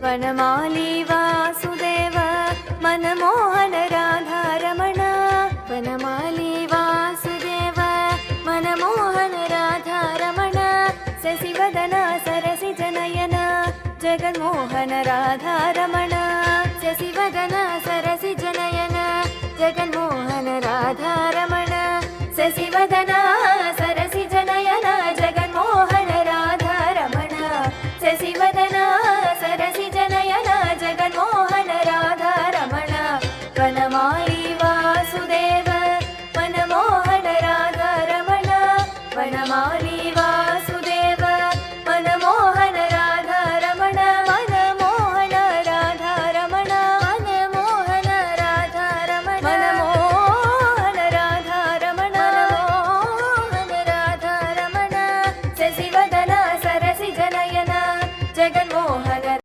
Vanamali Vasudev Manmohan Radharaman Vanamali Vasudev Manmohan Radharaman शशिवदन सरसिजनयन Jaganmohan Radharaman शशिवदन सरसिजनयन Jaganmohan Radharaman शशिवदन सरसिजनयन